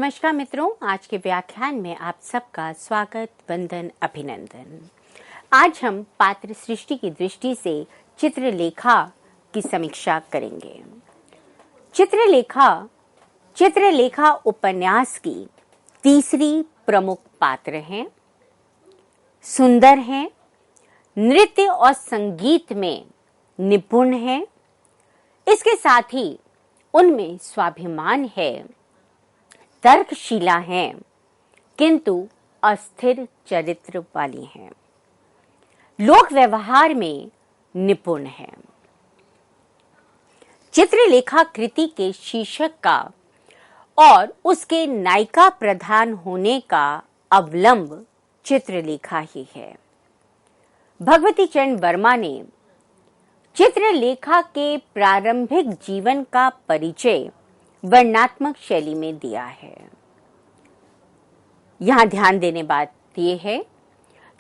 नमस्कार मित्रों, आज के व्याख्यान में आप सबका स्वागत, वंदन, अभिनंदन। आज हम पात्र सृष्टि की दृष्टि से चित्रलेखा की समीक्षा करेंगे। चित्रलेखा उपन्यास की तीसरी प्रमुख पात्र हैं। सुंदर हैं, नृत्य और संगीत में निपुण हैं। इसके साथ ही उनमें स्वाभिमान है, तर्कशीला हैं, किंतु अस्थिर चरित्र वाली हैं। लोक व्यवहार में निपुण हैं। चित्रलेखा कृति के शीर्षक का और उसके नायिका प्रधान होने का अवलंब चित्रलेखा ही है। भगवती चरण वर्मा ने चित्रलेखा के प्रारंभिक जीवन का परिचय वर्णनात्मक शैली में दिया है। यहां ध्यान देने बात यह है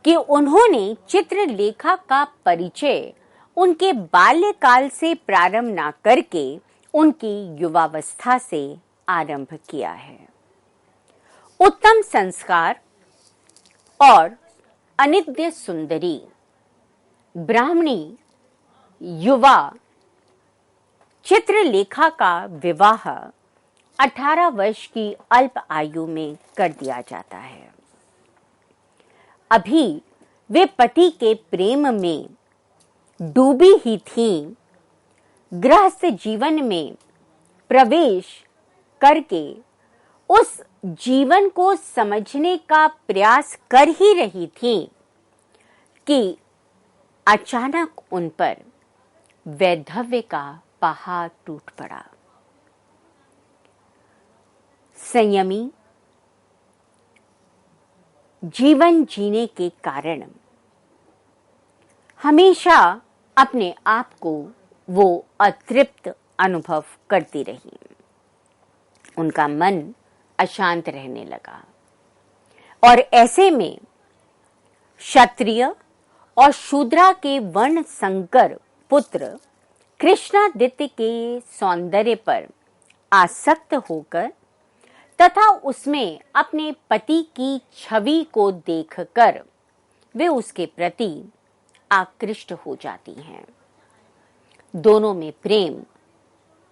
कि उन्होंने चित्रलेखा का परिचय उनके बाल्यकाल से प्रारंभ न करके उनकी युवावस्था से आरंभ किया है। उत्तम संस्कार और अनिद्य सुंदरी ब्राह्मणी युवा चित्रलेखा का विवाह 18 वर्ष की अल्प आयु में कर दिया जाता है। अभी वे पति के प्रेम में डूबी ही थीं। गृहस्थ जीवन में प्रवेश करके उस जीवन को समझने का प्रयास कर ही रही थीं कि अचानक उन पर वैधव्य का पहाड़ टूट पड़ा। संयमी जीवन जीने के कारण हमेशा अपने आप को वो अतृप्त अनुभव करती रही। उनका मन अशांत रहने लगा और ऐसे में क्षत्रिय और शूद्रा के वर्ण संकर पुत्र कृष्णादित्य के सौंदर्य पर आसक्त होकर तथा उसमें अपने पति की छवि को देखकर वे उसके प्रति आकृष्ट हो जाती हैं। दोनों में प्रेम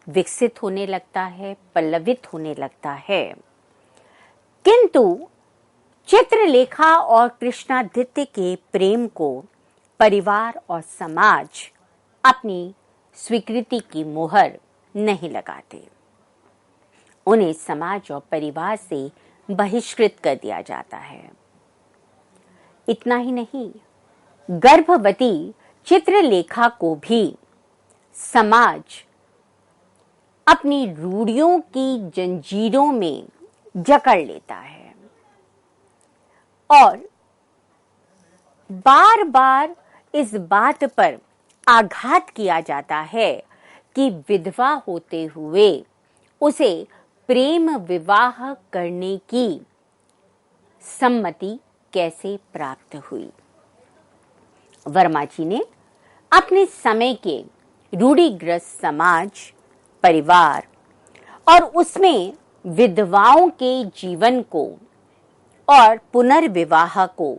विकसित होने लगता है, पल्लवित होने लगता है। किंतु चित्रलेखा और कृष्णादित्य के प्रेम को परिवार और समाज अपनी स्वीकृति की मोहर नहीं लगाते। उन्हें समाज और परिवार से बहिष्कृत कर दिया जाता है। इतना ही नहीं, गर्भवती चित्रलेखा को भी समाज अपनी रूढ़ियों की जंजीरों में जकड़ लेता है और बार बार इस बात पर आघात किया जाता है कि विधवा होते हुए उसे प्रेम विवाह करने की सम्मति कैसे प्राप्त हुई। वर्मा जी ने अपने समय के रूढ़िग्रस्त समाज, परिवार और उसमें विधवाओं के जीवन को और पुनर्विवाह को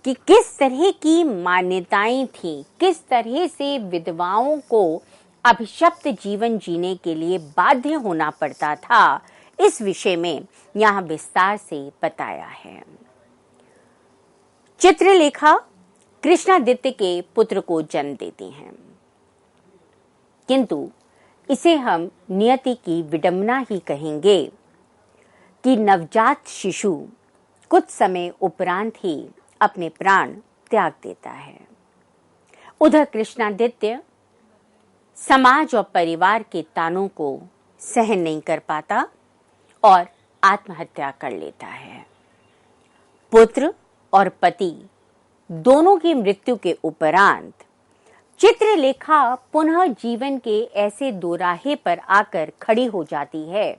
कि किस तरह की मान्यताएं थीं, किस तरह से विधवाओं को अभिशप्त जीवन जीने के लिए बाध्य होना पड़ता था, इस विषय में यहां विस्तार से बताया है। चित्रलेखा कृष्णादित्य के पुत्र को जन्म देती हैं, किंतु इसे हम नियति की विडंबना ही कहेंगे कि नवजात शिशु कुछ समय उपरांत ही अपने प्राण त्याग देता है। उधर कृष्णादित्य समाज और परिवार के तानों को सहन नहीं कर पाता और आत्महत्या कर लेता है। पुत्र और पति दोनों की मृत्यु के उपरांत चित्रलेखा पुनः जीवन के ऐसे दोराहे पर आकर खड़ी हो जाती है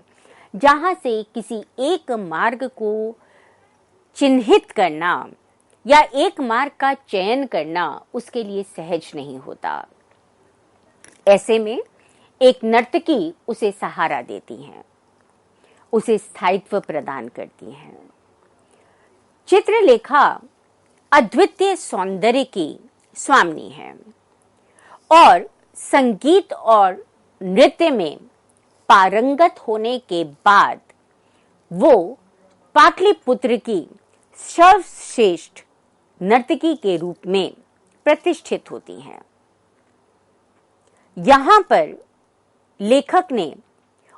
जहां से किसी एक मार्ग को चिन्हित करना या एक मार्ग का चयन करना उसके लिए सहज नहीं होता। ऐसे में एक नर्तकी उसे सहारा देती हैं उसे स्थायित्व प्रदान करती हैं। चित्रलेखा अद्वितीय सौंदर्य की स्वामिनी है और संगीत और नृत्य में पारंगत होने के बाद वो पाटलिपुत्र की सर्वश्रेष्ठ नर्तकी के रूप में प्रतिष्ठित होती हैं। यहाँ पर लेखक ने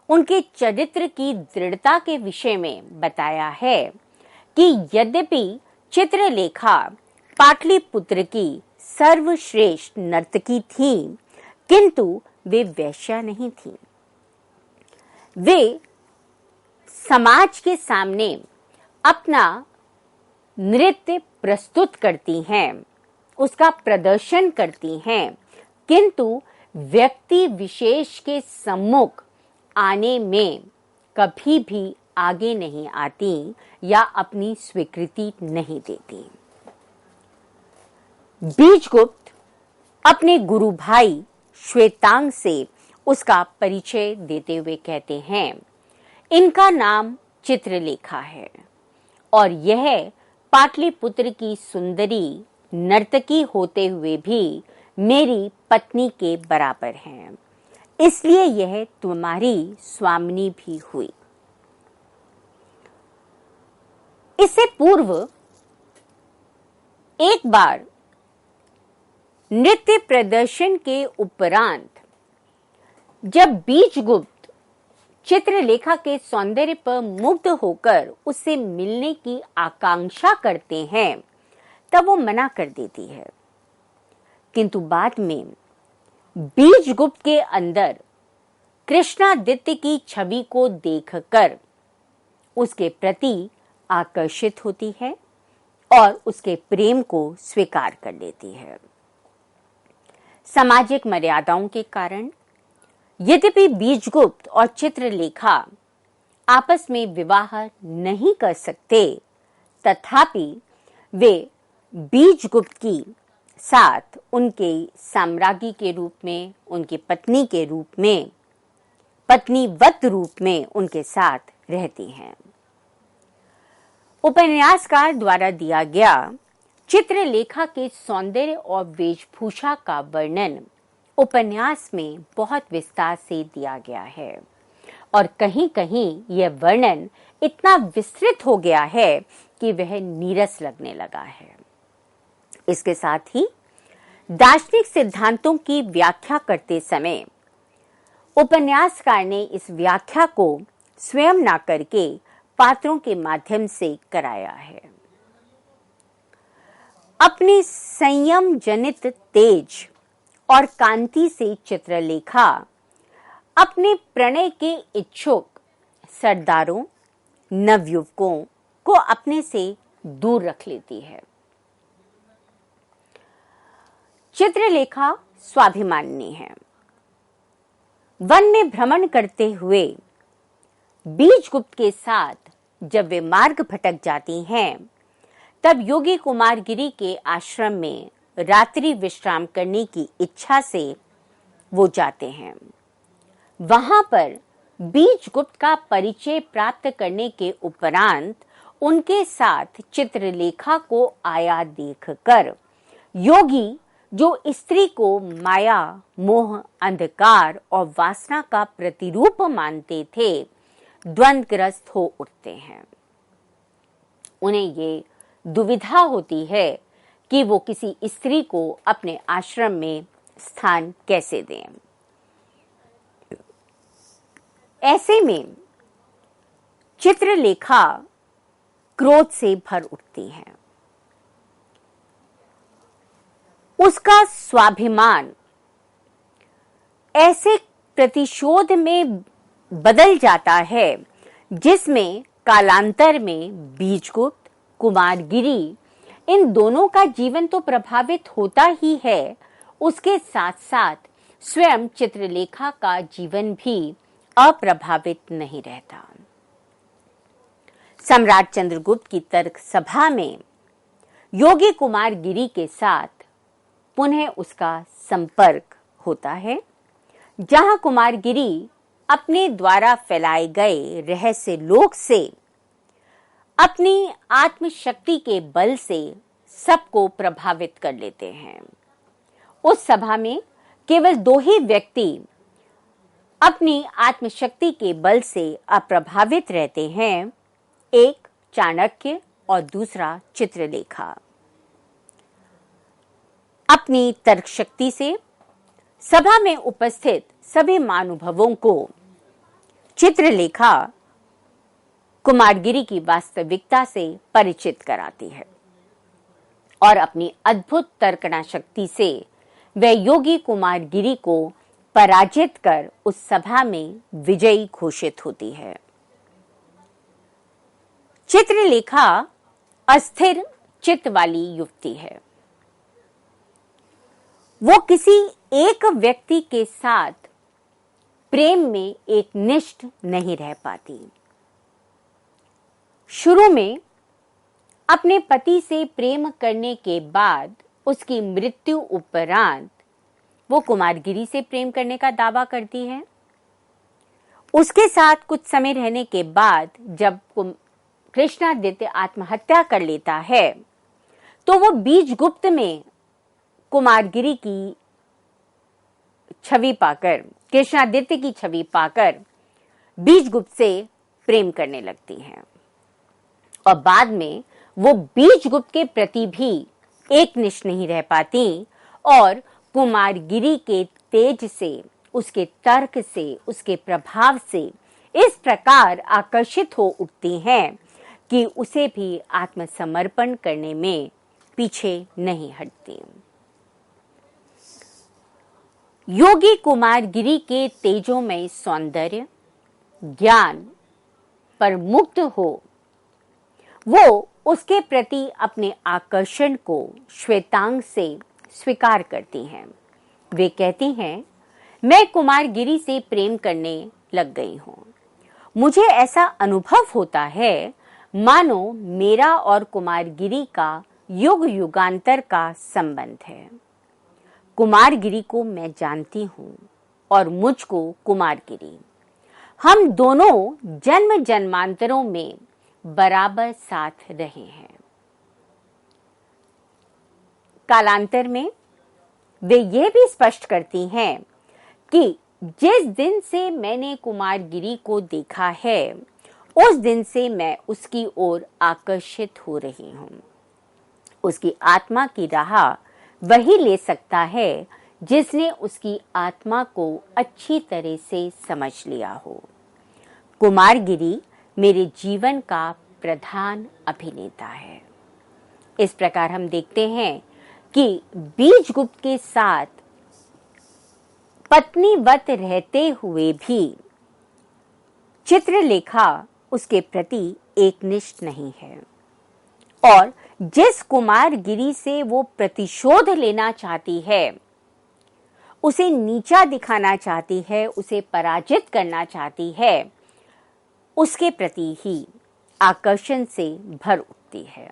उनके चरित्र की दृढ़ता के विषय में बताया है कि यद्यपि चित्रलेखा पाटलिपुत्र की सर्वश्रेष्ठ नर्तकी थी, किंतु वे वेश्या नहीं थी। वे समाज के सामने अपना नृत्य प्रस्तुत करती हैं, उसका प्रदर्शन करती हैं, किंतु व्यक्ति विशेष के सम्मुख आने में कभी भी आगे नहीं आती या अपनी स्वीकृति नहीं देती। बीजगुप्त अपने गुरु भाई श्वेतांग से उसका परिचय देते हुए कहते हैं, इनका नाम चित्रलेखा है और यह पाटलिपुत्र की सुंदरी नर्तकी होते हुए भी मेरी पत्नी के बराबर हैं, इसलिए यह तुम्हारी स्वामिनी भी हुई। इससे पूर्व एक बार नृत्य प्रदर्शन के उपरांत जब बीजगुप्त चित्रलेखा के सौंदर्य पर मुग्ध होकर उससे मिलने की आकांक्षा करते हैं, तब वो मना कर देती है, किंतु बाद में बीजगुप्त के अंदर कृष्णादित्य की छवि को देखकर उसके प्रति आकर्षित होती है और उसके प्रेम को स्वीकार कर लेती है। सामाजिक मर्यादाओं के कारण यद्यपि बीजगुप्त और चित्रलेखा आपस में विवाह नहीं कर सकते, तथापि वे बीजगुप्त की साथ उनके साम्राज्ञी के रूप में, उनकी पत्नी के रूप में, पत्नीवत रूप में उनके साथ रहती हैं। उपन्यासकार द्वारा दिया गया चित्रलेखा के सौंदर्य और वेशभूषा का वर्णन उपन्यास में बहुत विस्तार से दिया गया है और कहीं-कहीं यह वर्णन इतना विस्तृत हो गया है कि वह नीरस लगने लगा है। इसके साथ ही दार्शनिक सिद्धांतों की व्याख्या करते समय उपन्यासकार ने इस व्याख्या को स्वयं ना करके पात्रों के माध्यम से कराया है। अपने संयम जनित तेज और कांति से चित्रलेखा अपने प्रणय के इच्छुक सरदारों, नवयुवकों को अपने से दूर रख लेती है। चित्रलेखा स्वाभिमानी है। वन में भ्रमण करते हुए बीजगुप्त के साथ जब वे मार्ग भटक जाती हैं, तब योगी कुमारगिरी के आश्रम में रात्रि विश्राम करने की इच्छा से वो जाते हैं। वहां पर बीजगुप्त का परिचय प्राप्त करने के उपरांत उनके साथ चित्रलेखा को आया देखकर योगी, जो स्त्री को माया, मोह, अंधकार और वासना का प्रतिरूप मानते थे, द्वंद्वग्रस्त हो उठते हैं। उन्हें ये दुविधा होती है कि वो किसी स्त्री को अपने आश्रम में स्थान कैसे दें। ऐसे में चित्रलेखा क्रोध से भर उठती है। उसका स्वाभिमान ऐसे प्रतिशोध में बदल जाता है जिसमें कालांतर में बीजगुप्त, कुमारगिरी, इन दोनों का जीवन तो प्रभावित होता ही है, उसके साथ साथ स्वयं चित्रलेखा का जीवन भी अप्रभावित नहीं रहता। सम्राट चंद्रगुप्त की तर्क सभा में योगी कुमारगिरी के साथ पुनः उसका संपर्क होता है, जहां कुमारगिरी अपने द्वारा फैलाए गए रहस्य लोक से अपनी आत्मशक्ति के बल से सबको प्रभावित कर लेते हैं। उस सभा में केवल 2 ही व्यक्ति अपनी आत्मशक्ति के बल से अप्रभावित रहते हैं, एक चाणक्य और दूसरा चित्रलेखा। अपनी तर्क शक्ति से सभा में उपस्थित सभी महानुभावों को चित्रलेखा कुमारगिरी की वास्तविकता से परिचित कराती है और अपनी अद्भुत तर्कना शक्ति से वह योगी कुमारगिरी को पराजित कर उस सभा में विजयी घोषित होती है। चित्रलेखा अस्थिर चित्त वाली युवती है। वो किसी एक व्यक्ति के साथ प्रेम में एक निष्ठ नहीं रह पाती। शुरू में अपने पति से प्रेम करने के बाद उसकी मृत्यु उपरांत वो कुमारगिरी से प्रेम करने का दावा करती है। उसके साथ कुछ समय रहने के बाद जब कृष्णादित्य आत्महत्या कर लेता है तो वो बीजगुप्त में कुमारगिरी की छवि पाकर, कृष्णादित्य की छवि पाकर बीजगुप्त से प्रेम करने लगती हैं और बाद में वो बीजगुप्त के प्रति भी एकनिष्ठ नहीं रह पाती और कुमारगिरी के तेज से, उसके तर्क से, उसके प्रभाव से इस प्रकार आकर्षित हो उठती हैं कि उसे भी आत्मसमर्पण करने में पीछे नहीं हटती। योगी कुमारगिरी के तेजोमय सौंदर्य, ज्ञान पर मुग्ध हो वो उसके प्रति अपने आकर्षण को श्वेतांग से स्वीकार करती हैं। वे कहती हैं, मैं कुमारगिरी से प्रेम करने लग गई हूं। मुझे ऐसा अनुभव होता है मानो मेरा और कुमारगिरी का युग युगांतर का संबंध है। कुमारगिरी को मैं जानती हूं और मुझको कुमारगिरी, हम दोनों जन्म जन्मांतरों में बराबर साथ रहे हैं। कालांतर में वे यह भी स्पष्ट करती हैं कि जिस दिन से मैंने कुमारगिरी को देखा है उस दिन से मैं उसकी ओर आकर्षित हो रही हूं। उसकी आत्मा की राह वही ले सकता है जिसने उसकी आत्मा को अच्छी तरह से समझ लिया हो। कुमारगिरी मेरे जीवन का प्रधान अभिनेता है। इस प्रकार हम देखते हैं कि बीजगुप्त के साथ पत्नीवत रहते हुए भी चित्रलेखा उसके प्रति एकनिष्ठ नहीं है और जिस कुमारगिरी से वो प्रतिशोध लेना चाहती है, उसे नीचा दिखाना चाहती है, उसे पराजित करना चाहती है, उसके प्रति ही आकर्षण से भर उठती है।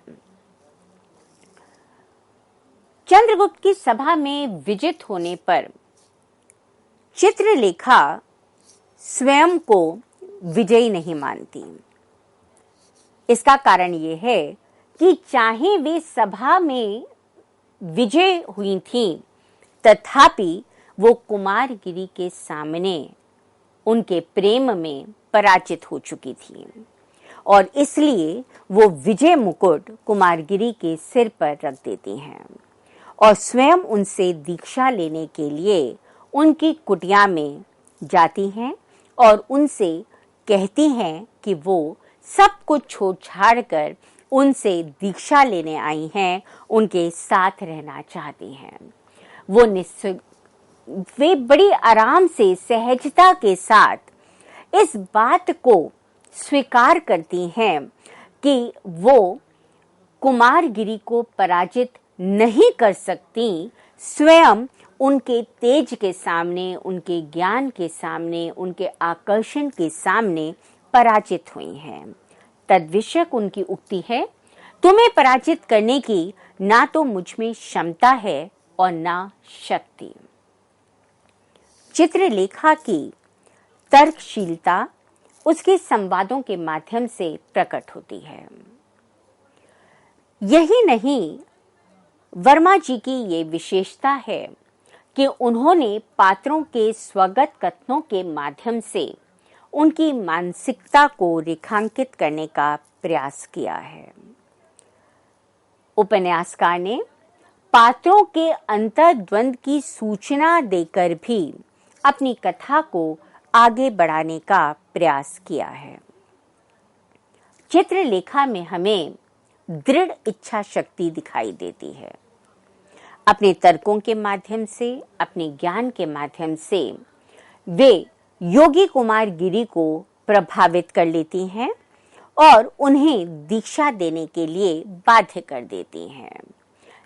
चंद्रगुप्त की सभा में विजित होने पर चित्रलेखा स्वयं को विजयी नहीं मानती। इसका कारण यह है कि चाहे वे सभा में विजय हुई थीं, तथापि वो कुमारगिरी के सामने उनके प्रेम में पराजित हो चुकी थी और इसलिए वो विजय मुकुट कुमारगिरी के सिर पर रख देती हैं और स्वयं उनसे दीक्षा लेने के लिए उनकी कुटिया में जाती हैं और उनसे कहती हैं कि वो सब कुछ छोड़ छाड़ कर उनसे दीक्षा लेने आई हैं, उनके साथ रहना चाहती हैं। वे बड़ी आराम से, सहजता के साथ इस बात को स्वीकार करती हैं कि वो कुमारगिरी को पराजित नहीं कर सकती, स्वयं उनके तेज के सामने, उनके ज्ञान के सामने, उनके आकर्षण के सामने पराजित हुई हैं। तद्विषयक उनकी उक्ति है, तुम्हें पराजित करने की ना तो मुझ में क्षमता है और ना शक्ति। चित्रलेखा की तर्कशीलता उसके संवादों के माध्यम से प्रकट होती है। यही नहीं, वर्मा जी की ये विशेषता है कि उन्होंने पात्रों के स्वगत कथनों के माध्यम से उनकी मानसिकता को रेखांकित करने का प्रयास किया है। उपन्यासकार ने पात्रों के अंतर्द्वंद की सूचना देकर भी अपनी कथा को आगे बढ़ाने का प्रयास किया है। चित्रलेखा में हमें दृढ़ इच्छा शक्ति दिखाई देती है। अपने तर्कों के माध्यम से, अपने ज्ञान के माध्यम से वे योगी कुमार गिरी को प्रभावित कर लेती हैं और उन्हें दीक्षा देने के लिए बाध्य कर देती हैं।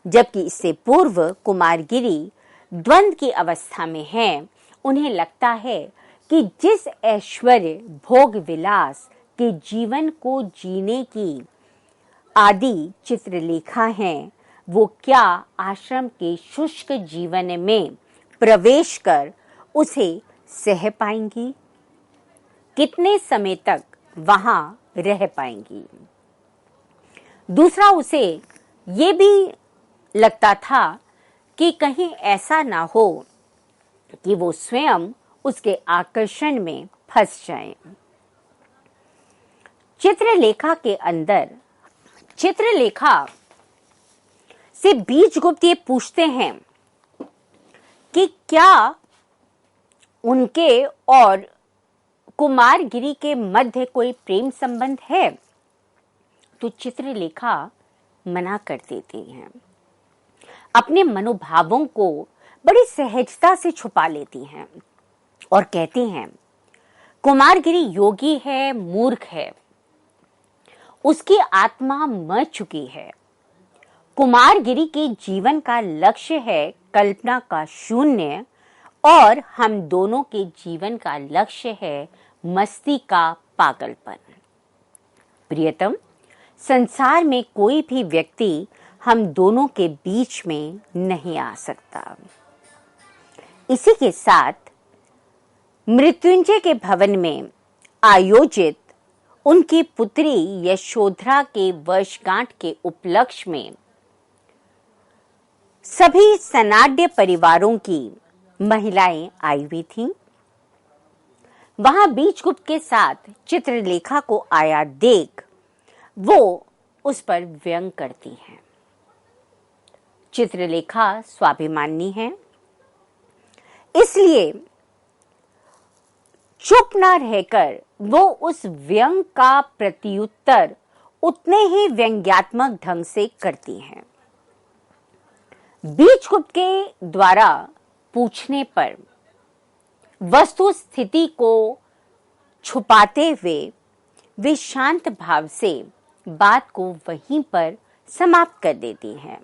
जबकि इससे पूर्व कुमार गिरी द्वंद की अवस्था में हैं। उन्हें लगता है कि जिस ऐश्वर्य, भोग विलास के जीवन को जीने की आदि चित्रलेखा हैं, वो क्या आश्रम के शुष्क जीवन में प्रवेश कर उसे सह पाएंगी? कितने समय तक वहां रह पाएंगी? दूसरा, उसे ये भी लगता था कि कहीं ऐसा ना हो कि वो स्वयं उसके आकर्षण में फंस जाएं। चित्रलेखा के अंदर, चित्रलेखा से बीजगुप्त ये पूछते हैं कि क्या उनके और कुमार गिरी के मध्य कोई प्रेम संबंध है? तो चित्रलेखा मना कर देती हैं। अपने मनोभावों को बड़ी सहजता से छुपा लेती हैं और कहती हैं, कुमार गिरी योगी है, मूर्ख है, उसकी आत्मा मर चुकी है। कुमार गिरी के जीवन का लक्ष्य है कल्पना का शून्य और हम दोनों के जीवन का लक्ष्य है मस्ती का पागलपन। प्रियतम, संसार में कोई भी व्यक्ति हम दोनों के बीच में नहीं आ सकता। इसी के साथ मृत्युंजय के भवन में आयोजित उनकी पुत्री यशोधरा के वर्षगांठ के उपलक्ष्य में सभी सनाड्य परिवारों की महिलाएं आई हुई थीं। वहां बीजगुप्त के साथ चित्रलेखा को आया देख वो उस पर व्यंग करती हैं। चित्रलेखा स्वाभिमानी है, इसलिए चुप ना रहकर वो उस व्यंग का प्रत्युत्तर उतने ही व्यंग्यात्मक ढंग से करती हैं। बीजगुप्त के द्वारा पूछने पर वस्तु स्थिति को छुपाते हुए वे शांत भाव से बात को वहीं पर समाप्त कर देती हैं।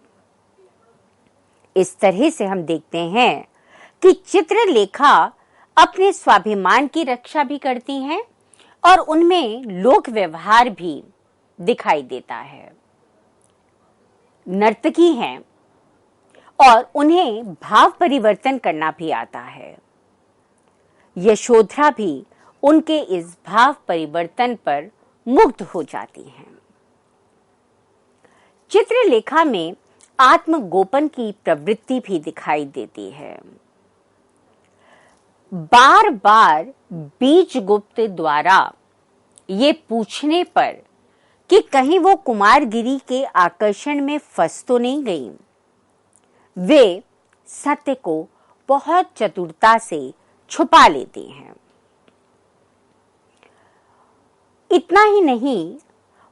इस तरह से हम देखते हैं कि चित्रलेखा अपने स्वाभिमान की रक्षा भी करती हैं और उनमें लोक व्यवहार भी दिखाई देता है। नर्तकी हैं और उन्हें भाव परिवर्तन करना भी आता है। यशोधरा भी उनके इस भाव परिवर्तन पर मुग्ध हो जाती हैं। चित्रलेखा में आत्मगोपन की प्रवृत्ति भी दिखाई देती है। बार बार बीजगुप्त द्वारा ये पूछने पर कि कहीं वो कुमार गिरी के आकर्षण में फंस तो नहीं गई, वे सत्य को बहुत चतुरता से छुपा लेती हैं। इतना ही नहीं,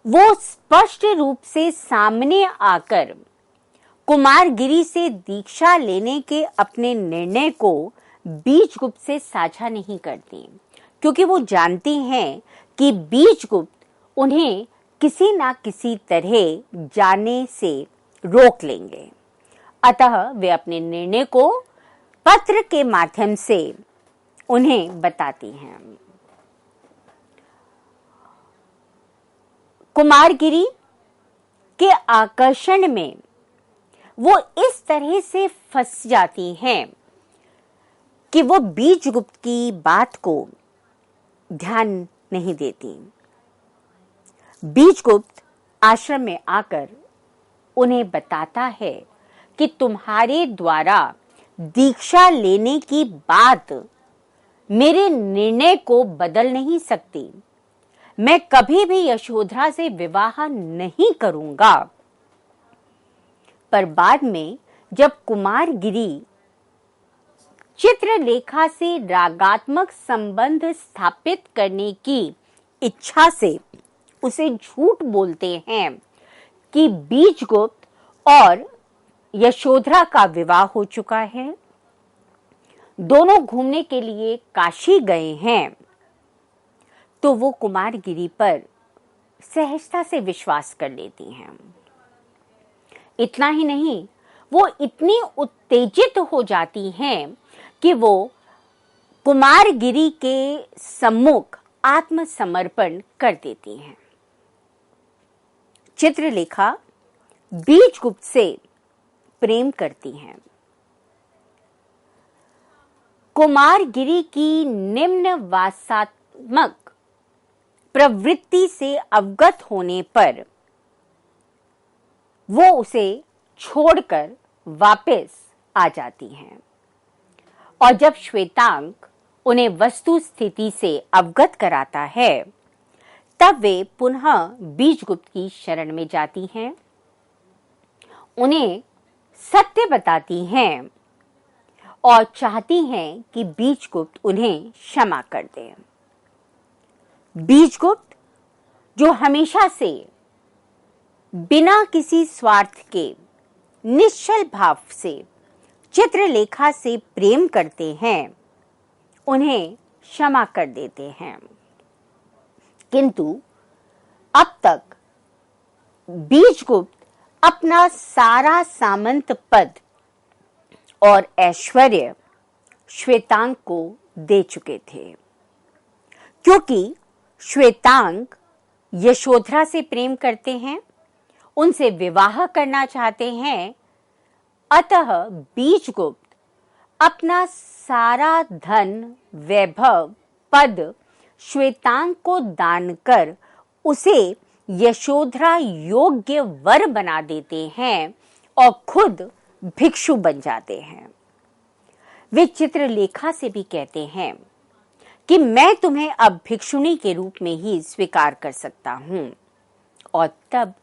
वो स्पष्ट रूप से सामने आकर कुमार गिरी से दीक्षा लेने के अपने निर्णय को बीजगुप्त से साझा नहीं करती, क्योंकि वो जानती हैं कि बीजगुप्त उन्हें किसी ना किसी तरह जाने से रोक लेंगे। अतः वे अपने निर्णय को पत्र के माध्यम से उन्हें बताती हैं। कुमार गिरी के आकर्षण में वो इस तरह से फंस जाती हैं कि वो बीजगुप्त की बात को ध्यान नहीं देती। बीजगुप्त आश्रम में आकर उन्हें बताता है कि तुम्हारे द्वारा दीक्षा लेने की बात मेरे निर्णय को बदल नहीं सकती। मैं कभी भी यशोधरा से विवाह नहीं करूंगा। पर बाद में जब कुमारगिरी चित्रलेखा से रागात्मक संबंध स्थापित करने की इच्छा से उसे झूठ बोलते हैं कि बीजगुप्त और यशोधरा का विवाह हो चुका है, दोनों घूमने के लिए काशी गए हैं, तो वो कुमारगिरी पर सहजता से विश्वास कर लेती हैं। इतना ही नहीं, वो इतनी उत्तेजित हो जाती हैं कि वो कुमारगिरी के सम्मुख आत्मसमर्पण कर देती हैं। चित्रलेखा बीजगुप्त से प्रेम करती हैं। कुमारगिरी की निम्न वासात्मक प्रवृत्ति से अवगत होने पर वो उसे छोड़कर वापस आ जाती हैं और जब श्वेतांग उन्हें वस्तु स्थिति से अवगत कराता है तब वे पुनः बीजगुप्त की शरण में जाती हैं, उन्हें सत्य बताती हैं और चाहती हैं कि बीजगुप्त उन्हें क्षमा कर दे। बीजगुप्त जो हमेशा से बिना किसी स्वार्थ के निश्चल भाव से चित्रलेखा से प्रेम करते हैं, उन्हें क्षमा कर देते हैं। किंतु अब तक बीजगुप्त अपना सारा सामंत पद और ऐश्वर्य श्वेतांग को दे चुके थे। क्योंकि श्वेतांग यशोधरा से प्रेम करते हैं, उनसे विवाह करना चाहते हैं, अतः बीजगुप्त अपना सारा धन, वैभव, पद श्वेतांग को दान कर उसे यशोधरा योग्य वर बना देते हैं और खुद भिक्षु बन जाते हैं। वे चित्रलेखा से भी कहते हैं कि मैं तुम्हें अब भिक्षुणी के रूप में ही स्वीकार कर सकता हूं, और तब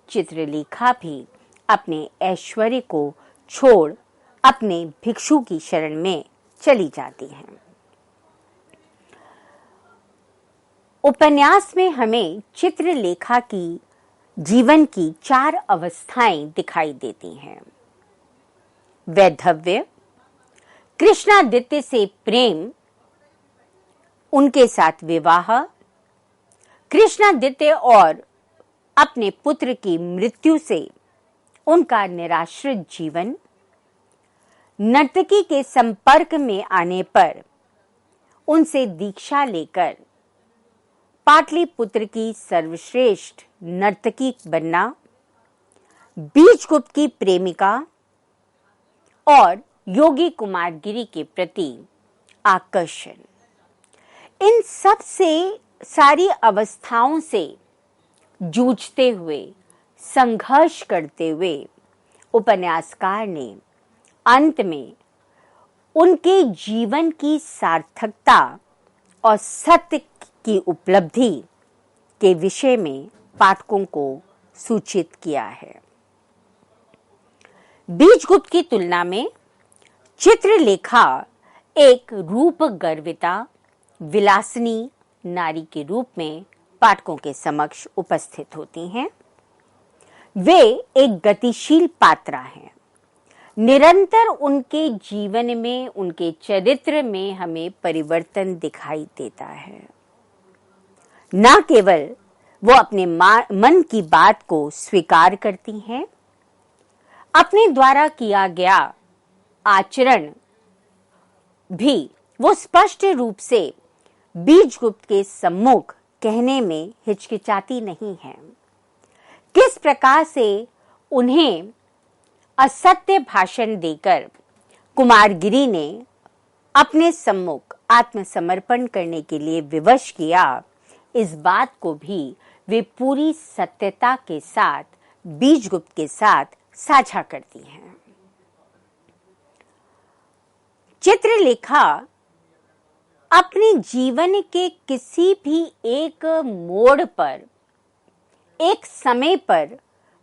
चित्रलेखा भी अपने ऐश्वर्य को छोड़ अपने भिक्षु की शरण में चली जाती हैं। उपन्यास में हमें चित्रलेखा की जीवन की 4 अवस्थाएं दिखाई देती हैं। वैधव्य, कृष्णादित्य से प्रेम, उनके साथ विवाह, कृष्णादित्य और अपने पुत्र की मृत्यु से उनका निराश्रित जीवन, नर्तकी के संपर्क में आने पर उनसे दीक्षा लेकर पाटलिपुत्र की सर्वश्रेष्ठ नर्तकी बनना, बीजगुप्त की प्रेमिका और योगी कुमारगिरी के प्रति आकर्षण, इन सब से सारी अवस्थाओं से जूझते हुए, संघर्ष करते हुए उपन्यासकार ने अंत में उनके जीवन की सार्थकता और सत्य की उपलब्धि के विषय में पाठकों को सूचित किया है। बीजगुप्त की तुलना में चित्रलेखा एक रूप गर्विता, विलासिनी नारी के रूप में पाठकों के समक्ष उपस्थित होती हैं। वे एक गतिशील पात्रा हैं। निरंतर उनके जीवन में, उनके चरित्र में हमें परिवर्तन दिखाई देता है। न केवल वो अपने मन की बात को स्वीकार करती हैं, अपने द्वारा किया गया आचरण भी वो स्पष्ट रूप से बीजगुप्त के सम्मुख कहने में हिचकिचाती नहीं है। किस प्रकार से उन्हें असत्य भाषण देकर कुमारगिरी ने अपने सम्मुख आत्मसमर्पण करने के लिए विवश किया, इस बात को भी वे पूरी सत्यता के साथ बीजगुप्त के साथ साझा करती हैं। चित्रलेखा अपने जीवन के किसी भी एक मोड़ पर, एक समय पर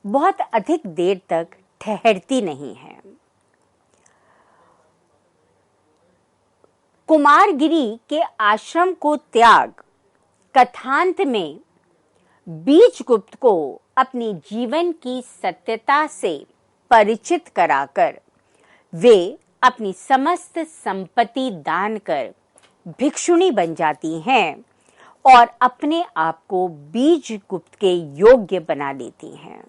बहुत अधिक देर तक ठहरती नहीं है। कुमारगिरी के आश्रम को त्याग कथांत में बीजगुप्त को अपने जीवन की सत्यता से परिचित कराकर वे अपनी समस्त संपत्ति दान कर भिक्षुणी बन जाती हैं और अपने आप को बीजगुप्त के योग्य बना लेती हैं।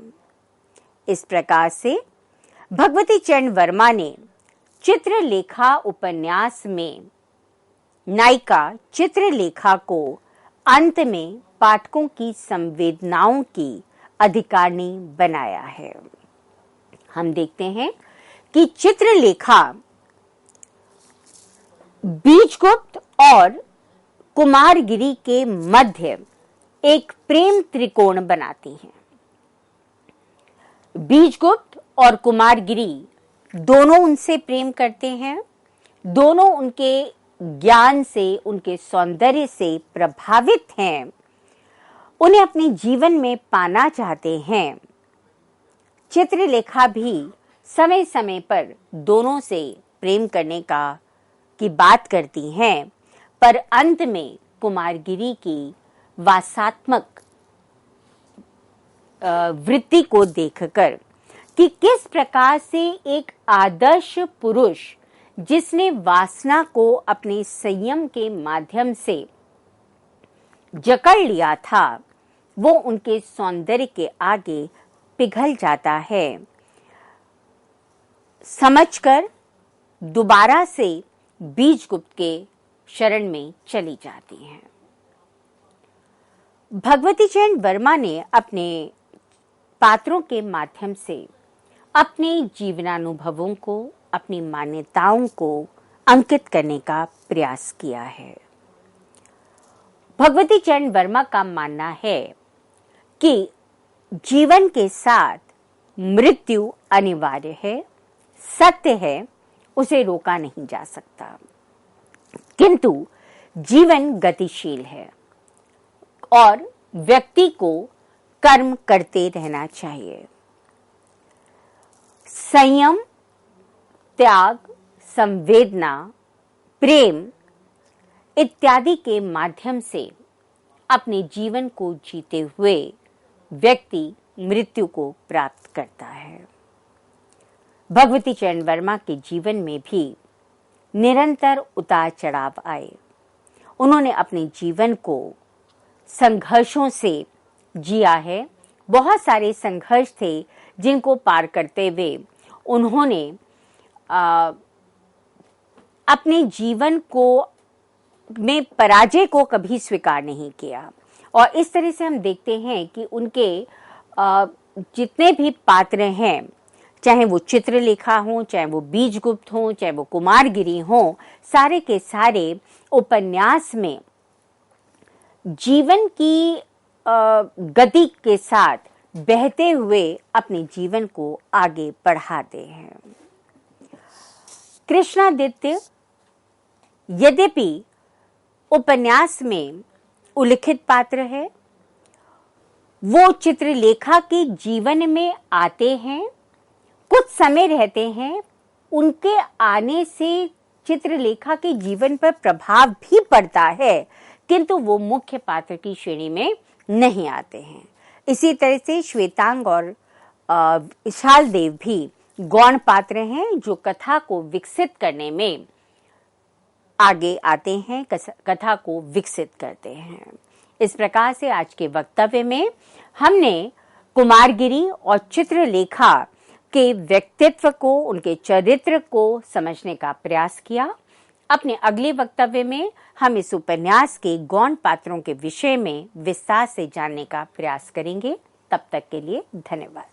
इस प्रकार से भगवती चरण वर्मा ने चित्रलेखा उपन्यास में नायिका चित्रलेखा को अंत में पाठकों की संवेदनाओं की अधिकारिणी बनाया है। हम देखते हैं कि चित्रलेखा बीजगुप्त और कुमारगिरी के मध्य एक प्रेम त्रिकोण बनाती हैं। बीजगुप्त और कुमारगिरी दोनों उनसे प्रेम करते हैं, दोनों उनके ज्ञान से, उनके सौंदर्य से प्रभावित हैं, उन्हें अपने जीवन में पाना चाहते हैं। चित्रलेखा भी समय समय पर दोनों से प्रेम करने की बात करती हैं, पर अंत में कुमारगिरी की वासात्मक वृत्ति को देखकर कि किस प्रकार से एक आदर्श पुरुष जिसने वासना को अपने संयम के माध्यम से जकड़ लिया था, वो उनके सौंदर्य के आगे पिघल जाता है, समझकर दोबारा से बीजगुप्त के शरण में चली जाती हैं। भगवती चरण वर्मा ने अपने पात्रों के माध्यम से अपने जीवनानुभवों को, अपनी मान्यताओं को अंकित करने का प्रयास किया है। भगवती चरण वर्मा का मानना है कि जीवन के साथ मृत्यु अनिवार्य है, सत्य है, उसे रोका नहीं जा सकता, किंतु जीवन गतिशील है और व्यक्ति को कर्म करते रहना चाहिए। संयम, त्याग, संवेदना, प्रेम इत्यादि के माध्यम से अपने जीवन को जीते हुए व्यक्ति मृत्यु को प्राप्त करता है। भगवती चरण वर्मा के जीवन में भी निरंतर उतार चढ़ाव आए। उन्होंने अपने जीवन को संघर्षों से जिया है। बहुत सारे संघर्ष थे जिनको पार करते हुए उन्होंने अपने जीवन को में पराजय को कभी स्वीकार नहीं किया। और इस तरह से हम देखते हैं कि उनके जितने भी पात्र हैं, चाहे वो चित्रलेखा हो, चाहे वो बीजगुप्त हो, चाहे वो कुमारगिरी हो, सारे के सारे उपन्यास में जीवन की गति के साथ बहते हुए अपने जीवन को आगे बढ़ाते हैं। कृष्णादित्य यद्यपि उपन्यास में उल्लिखित पात्र है, वो चित्रलेखा के जीवन में आते हैं, कुछ समय रहते हैं, उनके आने से चित्रलेखा के जीवन पर प्रभाव भी पड़ता है, किंतु वो मुख्य पात्र की श्रेणी में नहीं आते हैं। इसी तरह से श्वेतांग और विशाल देव भी गौण पात्र हैं जो कथा को विकसित करने में आगे आते हैं, कथा को विकसित करते हैं। इस प्रकार से आज के वक्तव्य में हमने कुमारगिरी और चित्रलेखा के व्यक्तित्व को, उनके चरित्र को समझने का प्रयास किया। अपने अगले वक्तव्य में हम इस उपन्यास के गौण पात्रों के विषय में विस्तार से जानने का प्रयास करेंगे। तब तक के लिए धन्यवाद।